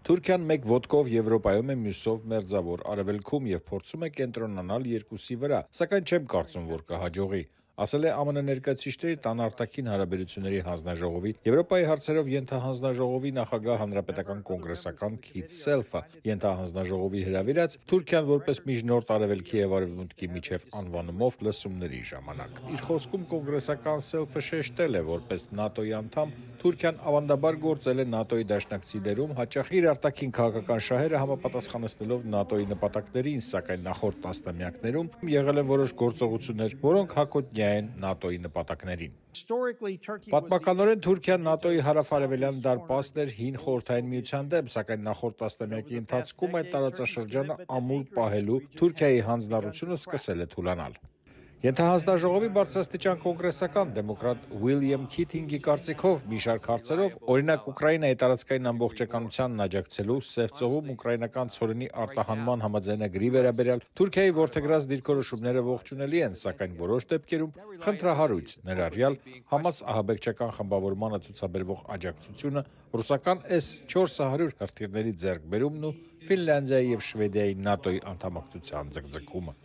Թուրքիան մեկ ոտքով Եվրոպայում է, մյուսով մերձավոր արևելքում եւ փորձում է կենտրոնանալ երկուսի վրա, սակայն չեմ կարծում, որ կհաջողի, ասել է ԱՄՆ ներկայացուցիչների տան-արտաքին հարաբերությունների հանձնաժողովի Եվրոպայի հարցերով ենթահանձնաժողովի նախագահ հանրապետական կոնգրեսական Քիթ Սելֆը, ենթահանձնաժողովի հրավիրած Թուրքիան որպես միջնորդ արևելքի եւ արևմուտքի միջև անվանումով լսումների ժամանակ։ Իր խոսքում կոնգրեսական Սելֆը շեշտել է, որպես ՆԱՏՕ-ի անդամ Թուրքիան ավանդաբար գործել է ՆԱՏՕ-ի դաշնակցիներում, հաճախ իր արտաքին քաղաքական շահերը համապատասխանեցնելով ՆԱՏՕ-ի նպատակներին, սակայն նախորդ տասնամյակներում եղել են որոշ գործողություններ, որոնք հակոտնյա են ՆԱՏՕ-ի նպատակներին։ Պատմականորեն Թուրքիան ՆԱՏՕ-ի հարավ-արևելյան դարպասն էր հին Խորհրդային Միության դեմ, սակայն նախորդ տասնամյակի ընթացքում այդ տարածաշրջանը ամուր պահելու Թուրքիայի հանձնառությունը սկսել է թուլանալ։ Ենթահանձնաժողովի բարձրաստիճան կոնգրեսական դեմոկրատ Ուիլյամ Քիթինգի կարծիքով մի շարք հարցերով, օրինակ Ուկրաինայի տարածքային ամբողջականությանն աջակցելու, Սև ծովում ուկրաինական ցորենի արտահանման համաձայնագրի վերաբերյալ Թուրքիայի որդեգրած դիրքորոշումները ողջունելի են, սակայն որոշ դեպքերում խնդրահարույց, ներառյալ Համաս ահաբեկչական խմբավորմանը ցուցաբերվող աջակցությունը, ռուսական S-400 հրթիռների ձեռքբերումն ու Ֆինլանդիայի եւ Շվեդիայի ՆԱՏՕ-ի անդամակցության ձգձգումը։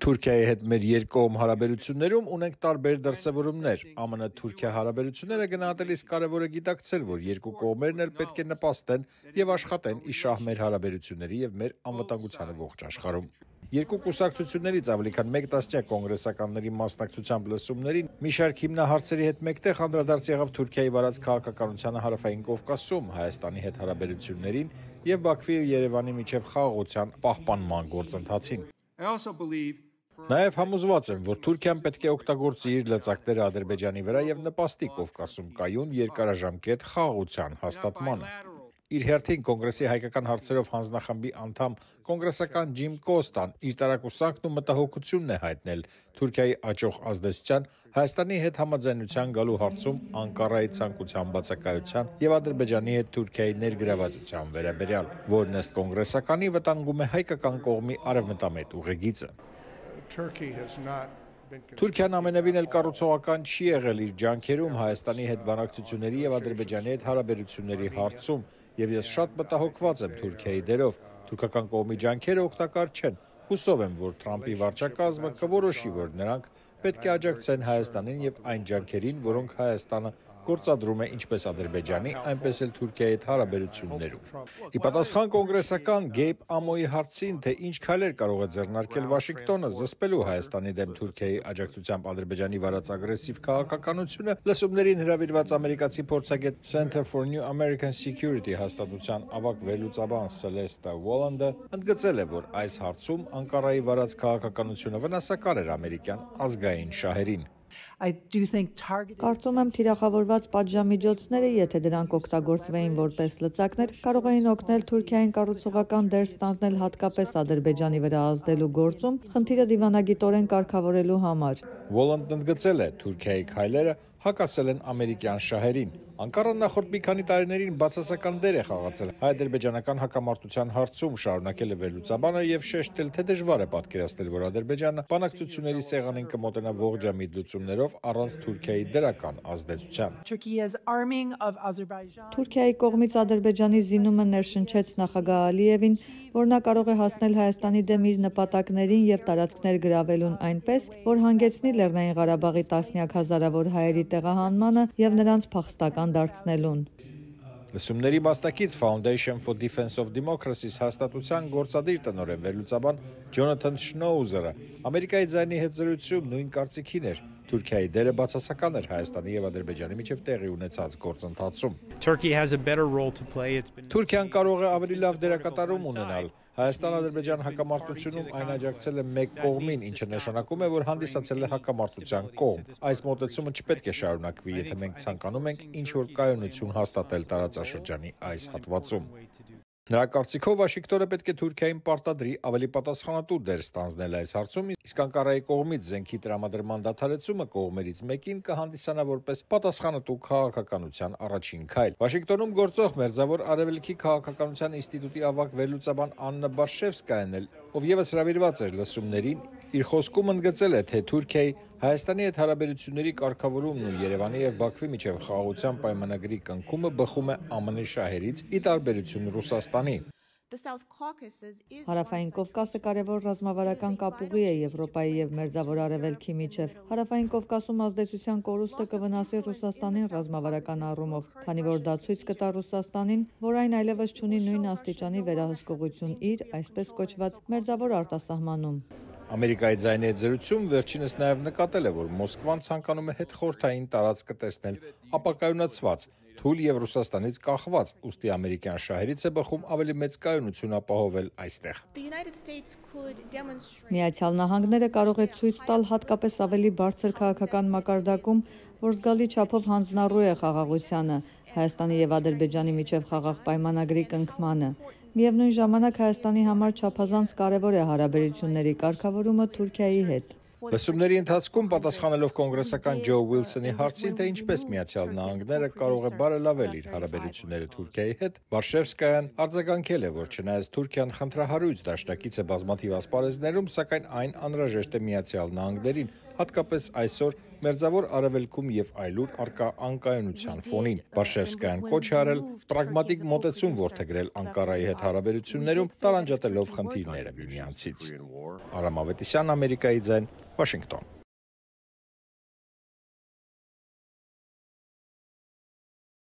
Թուրքիայի հետ մեր երկկողմ հարաբերություններում ունենք տարբեր դրսևորումներ։ ԱՄՆ-Թուրքիա հարաբերությունները գնահատելիս կարևոր է գիտակցել, որ երկու կողմերն էլ պետք է նպաստեն եւ աշխատեն ի շահ մեր հարաբերությունների եւ մեր անվտանգությանը ողջ աշխարհում։ Երկու կուսակցություններից ավելի քան մեկ տասնյակ կոնգրեսականների մասնակցությամբ լսումներին մի շարք հիմնահարցերի հետ մեկտեղ անդրադարձ եղավ Թուրքիայի վարած քաղաքականությանը հարավային Կովկասում, Հայաստանի հետ հարաբերություններին եւ Բաքվի ու Երևանի միջև խաղաղության պահպանման գործընթացին։ Նաև համոզված եմ, որ Թուրքիան պետք է օգտագործի իր լծակները Ադրբեջանի վրա եւ նպաստի Կովկասում կայուն երկարաժամկետ խաղաղության հաստատմանը։ Իր հերթին կոնգրեսի հայկական հարցերով հանձնախմբի անդամ կոնգրեսական Ջիմ Կոստան իր տարակուսանքն ու մտահոգությունն է հայտնել Թուրքիայի աճող ազդեցության, Հայաստանի հետ համաձայնության գալու հարցում Անկարայի ցանկության բացակայության եւ Ադրբեջանի հետ Թուրքիայի ներգրավվածության վերաբերյալ, որն ըստ կոնգրեսականի վտանգում է հայկական կողմի արևմտամետ ուղեգիծը։ Թուրքիան ամենևին էլ կառուցողական չի եղել իր ջանքերում Հայաստանի հետ բանակցությունների եւ Ադրբեջանի հետ հարաբերությունների հարցում, եւ ես շատ մտահոգված եմ Թուրքիայի դերով։ Թուրքական կողմի ջանքերը օգտակար չեն։ Հուսով եմ, որ Թրամփի վարչակազմը կորոշի, որ նրանք պետք է աջակցեն Հայաստանին եւ այն ջանքերին, որոնք Հայաստանը գործադրում է ինչպես Ադրբեջանի, այնպես էլ Թուրքիայի հետ հարաբերություններում։ Ի պատասխան կոնգրեսական Գեյբ Ամոյի հարցին, թե ինչ քայլեր կարող է ձեռնարկել Վաշինգտոնը զսպելու Հայաստանի դեմ Թուրքիայի աջակցությամբ Ադրբեջանի վարած ագրեսիվ քաղաքականությունը, լսումներին հրավիրված ամերիկացի փորձագետ Center for New American Security հաստատության ավագ վերլուծաբան Սելեստա Ուոլանդը ընդգծել է, որ այս հարցում Անկարայի վարած քաղաքականությունը վնասակար էր ամերիկյան ազգային շահերին։ Կարծում եմ թիրախավորված պատժամիջոցները, եթե դրանք օգտագործվեին որպես լծակներ, կարող էին օգնել Թուրքիային կառուցողական դեր ստանձնել հատկապես Ադրբեջանի վրա ազդելու գործում, խնդիրը դիվանագիտորեն կարգավորելու համար։ Ուոլանդն ընդգծել է Թուրքիայի քայլերը հակասել են ամերիկյան շահերին։ Անկարան նախորդ մի քանի տարիներին բացասական դեր է խաղացել հայ-ադրբեջանական հակամարտության հարցում, շարունակել է վերլուծաբանը եւ շեշտել, թե դժվար է պատկերացնել, որ Ադրբեջանը բանակցությունների սեղանին կմոտենա ողջամիտ լուծումներով առանց Թուրքիայի դրական ազդեցության։ Թուրքիայի կողմից Ադրբեջանի զինումը ներշնչեց նախագահ Ալիևին, որ նա կարող է հասնել Հայաստանի դեմ իր նպատակներին եւ տարածքներ գրավելուն այնպես, որ հանգեցնի Լեռնային Ղարաբաղի տասնյակ հազարավոր հայերի տեղահանմանը եւ նրանց փախստական դարձնելուն։ Լսումների մասնակից Foundation for Defense of Democracy հաստատության գործադիր տնօրեն վերլուծաբան Ջոնաթան Շնոուզերը Ամերիկայի ձայնի հետ զրույցում նույն կարծիքին էր։ Թուրքիայի դերը բացասական էր Հայաստանի եւ Ադրբեջանի միջև տեղի ունեցած գործընթացում։ Թուրքիան կարող է ավելի լավ դերակատարում ունենալ։ Հայաստան-Ադրբեջան հակամարտությունում այն աջակցել է մեկ կողմին, ինչը նշանակում է, որ հանդիսացել է հակամարտության կողմ։ Այս մոտեցումը չպետք է շարունակվի, եթե մենք ցանկանում ենք ինչ-որ կայունություն հաստատել տարածաշրջանի այս հատվածում։ Նրա կարծիքով Վաշինգտոնը պետք է Թուրքիային պարտադրի ավելի պատասխանատու դեր ստանձնել այս հարցում, իսկ Անկարայի կողմից զենքի տրամադրման դադարեցումը կողմերից մեկին կհանդիսանա որպես պատասխանատու քաղաքականության առաջին քայլ։ Վաշինգտոնում գործող Մերձավոր Արևելքի քաղաքականության ինստիտուտի ավագ վերլուծաբան Աննա Բաշևսկայան էլ, ով եւս հրավիրված էր լսումներին, իր խոսքում ընդգծել է, թե Թուրքիայի Հայաստանի հետ հարաբերությունների կարգավորումն ու Երևանի եւ Բաքվի միջև խաղաղության պայմանագրի կնքումը բխում է ԱՄՆ շահերից՝ ի տարբերություն Ռուսաստանի։ Հարավային Կովկասը կարևոր ռազմավարական կապուղի է Եվրոպայի եւ Մերձավոր Արևելքի միջև։ Հարավային Կովկասում ազդեցության կորուստը կվնասի Ռուսաստանին ռազմավարական առումով, քանի որ դա ցույց կտա Ռուսաստանին, որ այն այլևս չունի նույն աստիճանի վերահսկողություն իր, այսպես կոչված, մերձավոր արտասահմանում։ Ամերիկայի ձայնի հետ զրույցում վերջինս նաև նկատել է, որ Մոսկվան ցանկանում է հետխորհրդային տարածքը տեսնել ապակայունացված, թույլ եւ Ռուսաստանից կախված, ուստի ամերիկյան շահերից է բխում ավելի մեծ կայունություն ապահովել այստեղ։ Միացյալ Նահանգները կարող է ցույց տալ հատկապես ավելի բարձր քաղաքական մակարդակում, որ զգալի չափով հանձնառու է խաղաղությանը, Հայաստանի եւ Ադրբեջանի միջև խաղաղ պայմանագրի կնքմանը։ Միևնույն ժամանակ Հայաստանի համար չափազանց կարևոր է հարաբերությունների կարգավորումը Թուրքիայի հետ։ Լսումների ընթացքում պատասխանելով կոնգրեսական Ջո Ուիլսոնի հարցին, թե ինչպես Միացյալ Նահանգները կարող է բարելավել իր հարաբերությունները Թուրքիայի հետ, Վարշևսկայան արձագանքել է, որ չնայած Թուրքիան խնդրահարույց դաշնակից է բազմաթիվ ասպարեզներում, սակայն այն անհրաժեշտ է Միացյալ Նահանգներին, հատկապես այսօր Մերձավոր Արևելքում եւ այլուր առկա անկայունության ֆոնին։ Վարշևսկայան կոչ է արել պրագմատիկ մոտեցում որդեգրել Անկարայի հետ հարաբերություններում, տարանջատելով խնդիրները միմյանցից։ Արամ Ավետիսյան, Ամերիկայի ձայն, Վաշինգտոն։